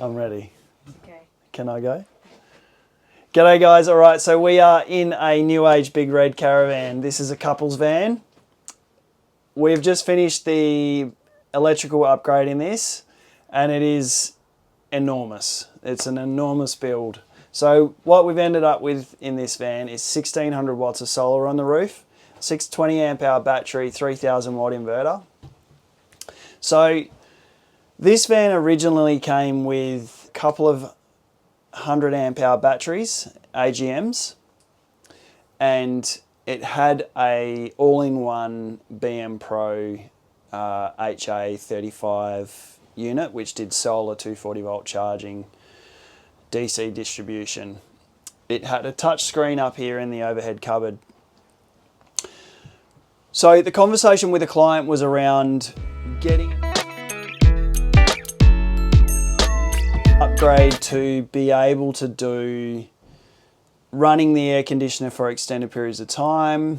I'm ready. Okay. Can I go? G'day guys, alright, so we are in a new age big red caravan. This is a couple's van. We've just finished the electrical upgrade in this and it is enormous. It's an enormous build. So what we've ended up with in this van is 1600 watts of solar on the roof, 620 amp hour battery, 3000 watt inverter. So this van originally came with a couple of 100 amp hour batteries, AGMs, and it had a all-in-one BMPRO HA35 unit which did solar 240 volt charging, DC distribution. It had a touch screen up here in the overhead cupboard. So the conversation with the client was around getting upgrade to be able to do running the air conditioner for extended periods of time.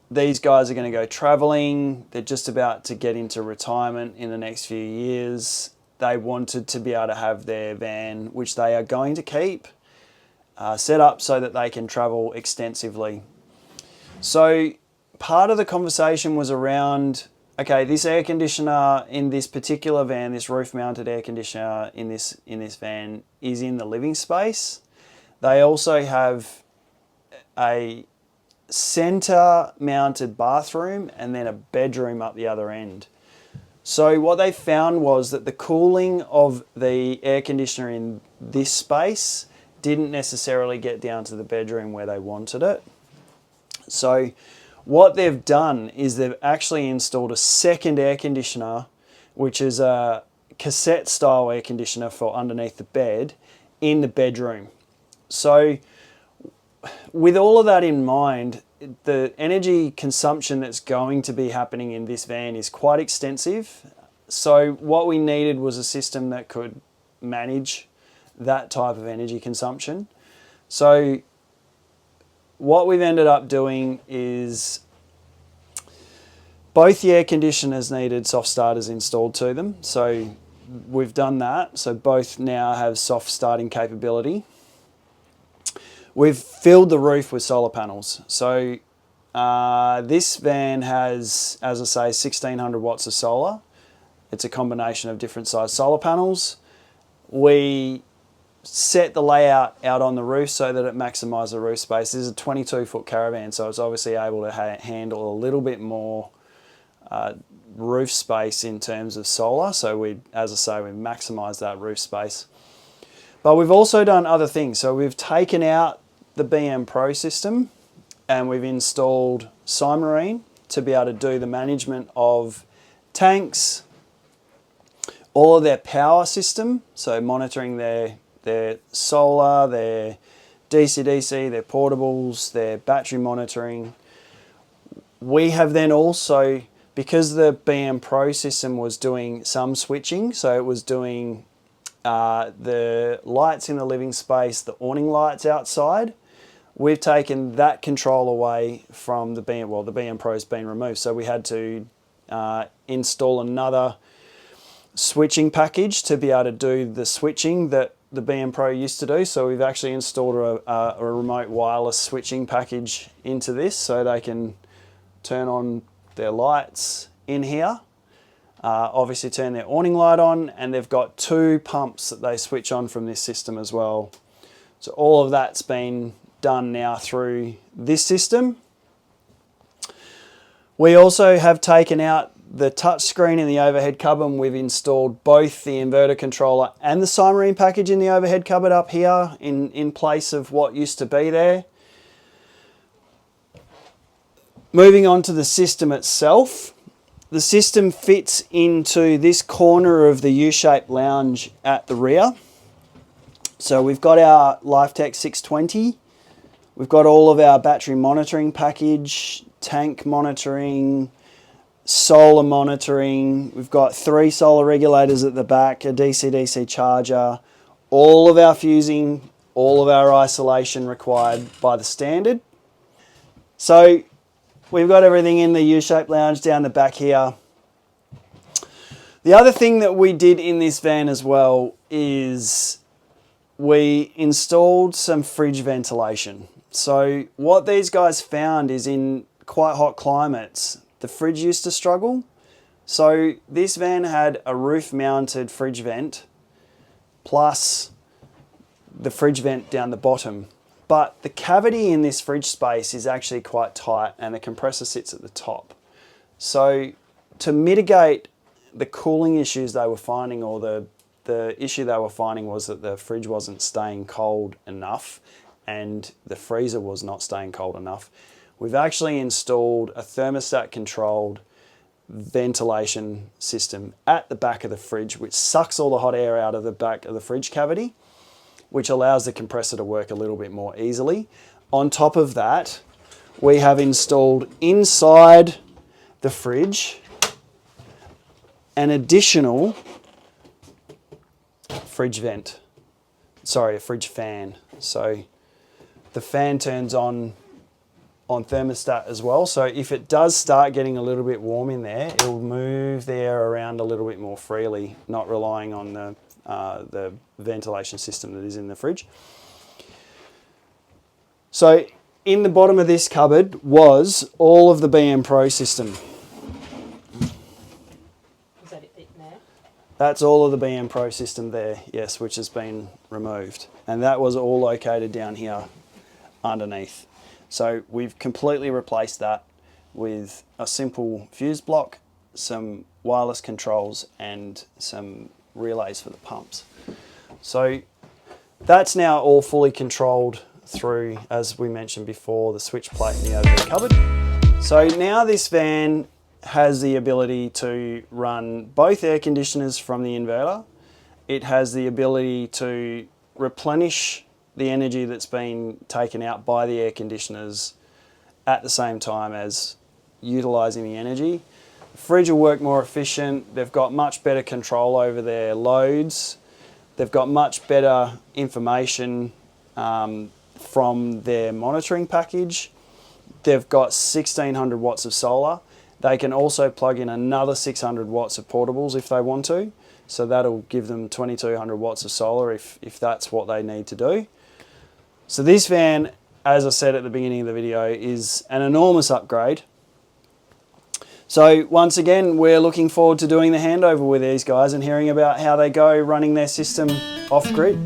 These guys are going to go traveling. They're just about to get into retirement in the next few years. They wanted to be able to have their van, which they are going to keep, set up so that they can travel extensively. So part of the conversation was around, okay, this air conditioner in this particular van, this roof-mounted air conditioner in this van is in the living space. They also have a centre-mounted bathroom and then a bedroom up the other end. So what they found was that the cooling of the air conditioner in this space didn't necessarily get down to the bedroom where they wanted it. So what they've done is they've actually installed a second air conditioner, which is a cassette style air conditioner for underneath the bed in the bedroom. So with all of that in mind, the energy consumption that's going to be happening in this van is quite extensive. So what we needed was a system that could manage that type of energy consumption. So what we've ended up doing is both the air conditioners needed soft starters installed to them. So we've done that. So both now have soft starting capability. We've filled the roof with solar panels. So this van has, as I say, 1600 watts of solar. It's a combination of different size solar panels. We set the layout out on the roof so that it maximises the roof space. This is a 22-foot caravan, so it's obviously able to handle a little bit more roof space in terms of solar. So we, as I say, we've maximised that roof space. But we've also done other things. So we've taken out the BMPRO system and we've installed Cymarine to be able to do the management of tanks, all of their power system, so monitoring their solar, their DC-DC, their portables, their battery monitoring. We have then also, because the BMPRO system was doing some switching, so it was doing the lights in the living space, the awning lights outside, we've taken that control away from the the BMPRO's been removed. So we had to install another switching package to be able to do the switching that the BMPRO used to do. So we've actually installed a remote wireless switching package into this so they can turn on their lights in here. Obviously turn their awning light on, and they've got 2 pumps that they switch on from this system as well. So all of that's been done now through this system. We also have taken out the touch screen in the overhead cupboard, and we've installed both the inverter controller and the Cymarine package in the overhead cupboard up here in place of what used to be there. Moving on to the system itself. The system fits into this corner of the U-shaped lounge at the rear. So we've got our LifeTech 620. We've got all of our battery monitoring package, tank monitoring, solar monitoring. We've got 3 solar regulators at the back, a DC-DC charger, all of our fusing, all of our isolation required by the standard. So we've got everything in the U-shaped lounge down the back here. The other thing that we did in this van as well is we installed some fridge ventilation. So what these guys found is in quite hot climates, the fridge used to struggle. So this van had a roof mounted fridge vent plus the fridge vent down the bottom. But the cavity in this fridge space is actually quite tight and the compressor sits at the top. So to mitigate the cooling issues they were finding, or the issue they were finding was that the fridge wasn't staying cold enough and the freezer was not staying cold enough, we've actually installed a thermostat controlled ventilation system at the back of the fridge, which sucks all the hot air out of the back of the fridge cavity, which allows the compressor to work a little bit more easily. On top of that, we have installed inside the fridge an additional fridge vent. Sorry, a fridge fan. So the fan turns on thermostat as well. So if it does start getting a little bit warm in there, it'll move the air around a little bit more freely, not relying on the ventilation system that is in the fridge. So in the bottom of this cupboard was all of the BMPRO system. Is that it there? That's all of the BMPRO system there, yes, which has been removed. And that was all located down here underneath. So we've completely replaced that with a simple fuse block, some wireless controls and some relays for the pumps. So that's now all fully controlled through, as we mentioned before, the switch plate in the overhead cupboard. So now this van has the ability to run both air conditioners from the inverter. It has the ability to replenish the energy that's been taken out by the air conditioners at the same time as utilising the energy. The fridge will work more efficient. They've got much better control over their loads. They've got much better information from their monitoring package. They've got 1600 watts of solar. They can also plug in another 600 watts of portables if they want to. So that'll give them 2200 watts of solar if that's what they need to do. So this van, as I said at the beginning of the video, is an enormous upgrade. So once again, we're looking forward to doing the handover with these guys and hearing about how they go running their system off-grid.